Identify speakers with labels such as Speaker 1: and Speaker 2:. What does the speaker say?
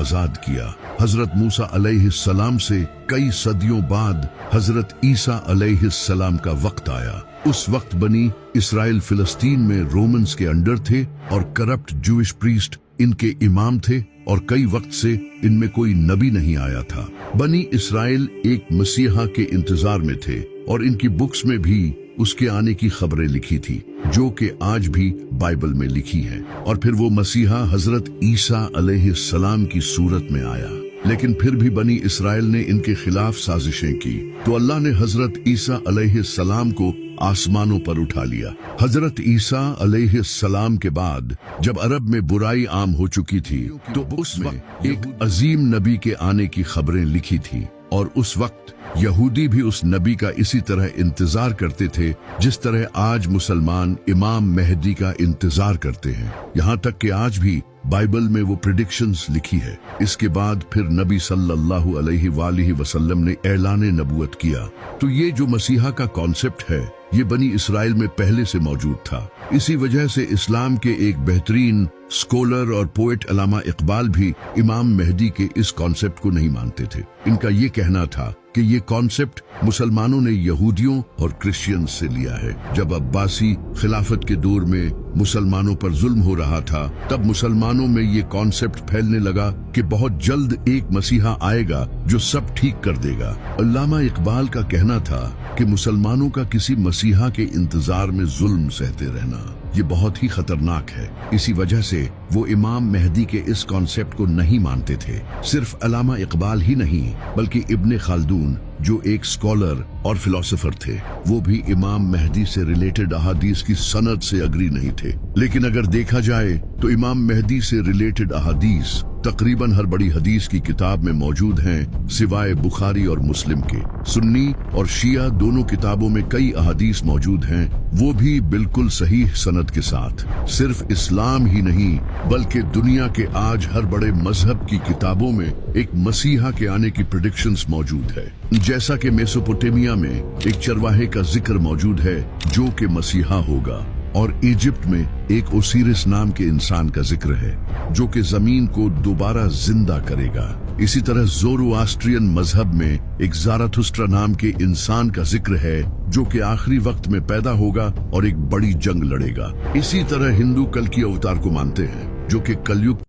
Speaker 1: आजाद किया। हजरत मूसा अलैहिस्सलाम से कई सदियों बाद हजरत ईसा अलैहिस्सलाम का वक्त आया। उस वक्त बनी इसराइल फिलिस्तीन में रोमन्स के अंडर थे और करप्ट जूइश प्रीस्ट इनके इमाम थे और कई वक्त से इनमें कोई नबी नहीं आया था। बनी इसराइल एक मसीहा के इंतजार में थे और इनकी बुक्स में भी उसके आने की खबरें लिखी थी, जो कि आज भी बाइबल में लिखी है। और फिर वो मसीहा हजरत ईसा अलैहिस्सलाम की सूरत में आया, लेकिन फिर भी बनी इसराइल ने इनके खिलाफ साजिशें की, तो अल्लाह ने हजरत ईसा अलैहिस्सलाम को आसमानों पर उठा लिया। हजरत ईसा अलैहिस्सलाम के बाद जब अरब में बुराई आम हो चुकी थी, तो उस वक्त एक अजीम नबी के आने की खबरें लिखी थी, और उस वक्त यहूदी भी उस नबी का इसी तरह इंतजार करते थे जिस तरह आज मुसलमान इमाम मेहदी का इंतजार करते हैं। यहाँ तक कि आज भी बाइबल में वो प्रेडिक्शंस लिखी है। इसके बाद फिर नबी सल्लल्लाहु अलैहि वसल्लम ने ऐलान नबूवत किया। तो ये जो मसीहा का कॉन्सेप्ट है, ये बनी इसराइल में पहले से मौजूद था। इसी वजह से इस्लाम के एक बेहतरीन स्कॉलर और पोएट अल्लामा इकबाल भी इमाम मेहदी के इस कॉन्सेप्ट को नहीं मानते थे। इनका ये कहना था कि ये कॉन्सेप्ट मुसलमानों ने यहूदियों और क्रिश्चियंस से लिया है। जब अब्बासी खिलाफत के दौर में मुसलमानों पर जुल्म हो रहा था, तब मुसलमानों में ये कॉन्सेप्ट फैलने लगा कि बहुत जल्द एक मसीहा आएगा जो सब ठीक कर देगा। अल्लामा इकबाल का कहना था कि मुसलमानों का किसी मसीहा के इंतजार में जुल्म सहते रहना ये बहुत ही खतरनाक है। इसी वजह से वो इमाम मेहदी के इस कॉन्सेप्ट को नहीं मानते थे। सिर्फ अल्लामा इकबाल ही नहीं, बल्कि इब्ने खालदून जो एक स्कॉलर और फिलोसोफर थे, वो भी इमाम मेहदी से रिलेटेड अहादीस की सनद से अग्री नहीं थे। लेकिन अगर देखा जाए तो इमाम मेहदी से रिलेटेड अहादीस तकरीबन हर बड़ी हदीस की किताब में मौजूद हैं, सिवाय बुखारी और मुस्लिम के। सुन्नी और शिया दोनों किताबों में कई अहादीस मौजूद हैं, वो भी बिल्कुल सही सनद के साथ। सिर्फ इस्लाम ही नहीं, बल्कि दुनिया के आज हर बड़े मजहब की किताबों में एक मसीहा के आने की प्रेडिक्शंस मौजूद है। जैसा कि मेसोपोटामिया में एक चरवाहे का जिक्र मौजूद है जो कि मसीहा होगा, और इजिप्ट में एक ओसिरिस नाम के इंसान का जिक्र है जो कि जमीन को दोबारा जिंदा करेगा। इसी तरह ज़ोरोआस्ट्रियन मजहब में एक ज़ाराथुस्ट्रा नाम के इंसान का जिक्र है जो कि आखिरी वक्त में पैदा होगा और एक बड़ी जंग लड़ेगा। इसी तरह हिंदू कल की अवतार को मानते हैं जो कि कलयुग